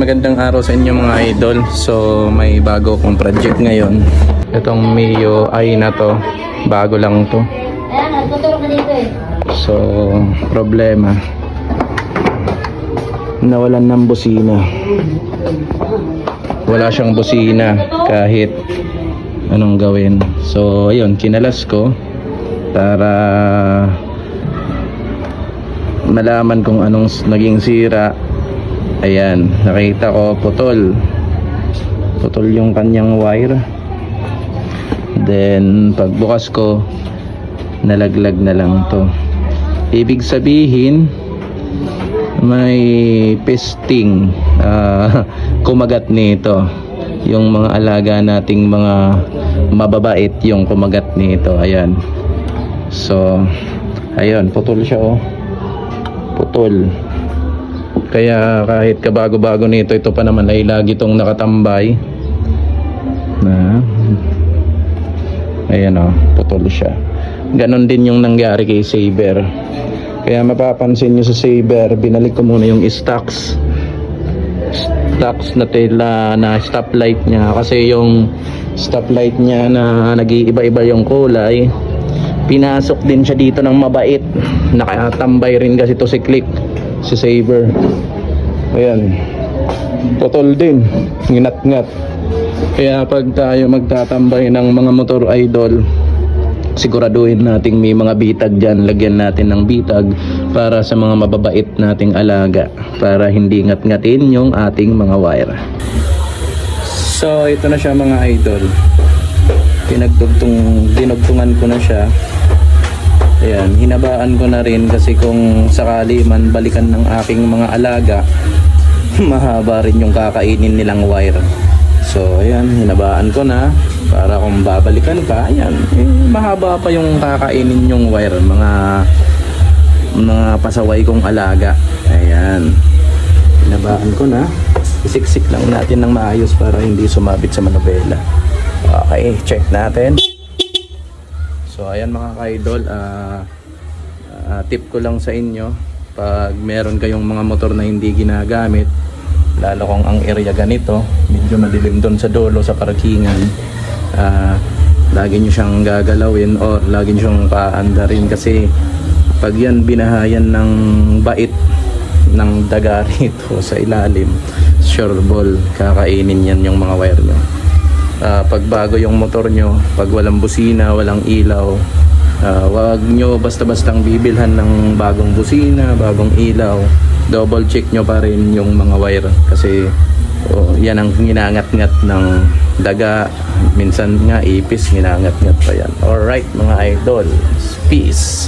magandang araw sa inyo mga idol. So may bago kong project ngayon. Itong Mio i na to, bago lang to. So problema, nawalan ng busina. Wala siyang busina kahit anong gawin. So ayun, kinalas ko para malaman kung anong naging sira. Ayan, nakita ko putol yung kanyang wire. Then pagbukas ko, nalaglag na lang to. Ibig sabihin may pisting, kumagat nito. Yung mga alaga nating mga mababait yung kumagat nito. Ayan. So ayun, putol siya oh. Putol. Kaya kahit kabago-bago nito, ito pa naman ay lagi itong nakatambay na, ayan o, putol siya. Ganon din yung nangyari kay Saber. Kaya mapapansin nyo sa Saber, binalik ko muna yung stocks na tela na stoplight niya, kasi yung stoplight niya na nag-iiba-iba yung kulay, pinasok din siya dito ng mabait. Nakatambay rin kasi to si Click, si Saber. Ayan, putol din, nginat-ngat. Kaya pag tayo magtatambay ng mga motor idol, siguraduhin nating may mga bitag dyan. Lagyan natin ng bitag para sa mga mababait nating alaga, para hindi ngat-ngatin yung ating mga wire. So ito na siya mga idol, dinugtungan ko na siya. Ayan, hinabaan ko na rin kasi kung sakali man balikan ng aking mga alaga, mahaba rin yung kakainin nilang wire. So ayan, hinabaan ko na para kung babalikan ka, ayan, mahaba pa yung kakainin yung wire, mga pasaway kong alaga. Ayan, hinabaan ko na. Isiksik lang natin ng maayos para hindi sumabit sa manobela. Okay, check natin. So ayan mga ka-idol, tip ko lang sa inyo, pag meron kayong mga motor na hindi ginagamit, lalo kung ang area ganito, medyo madilim doon sa dulo sa parkingan, lagi nyo siyang gagalawin o lagi nyo siyang paandarin, kasi pag yan binahayan ng bait ng daga rito sa ilalim, sure ball, kakainin yan yung mga wire nyo. Pag bago yung motor nyo, pag walang busina, walang ilaw, wag nyo basta-bastang bibilhan ng bagong busina, bagong ilaw. Double check nyo pa rin yung mga wire, kasi yan ang ginangat-ngat ng daga. Minsan nga ipis, ginangat-ngat pa yan. Alright mga idol, peace.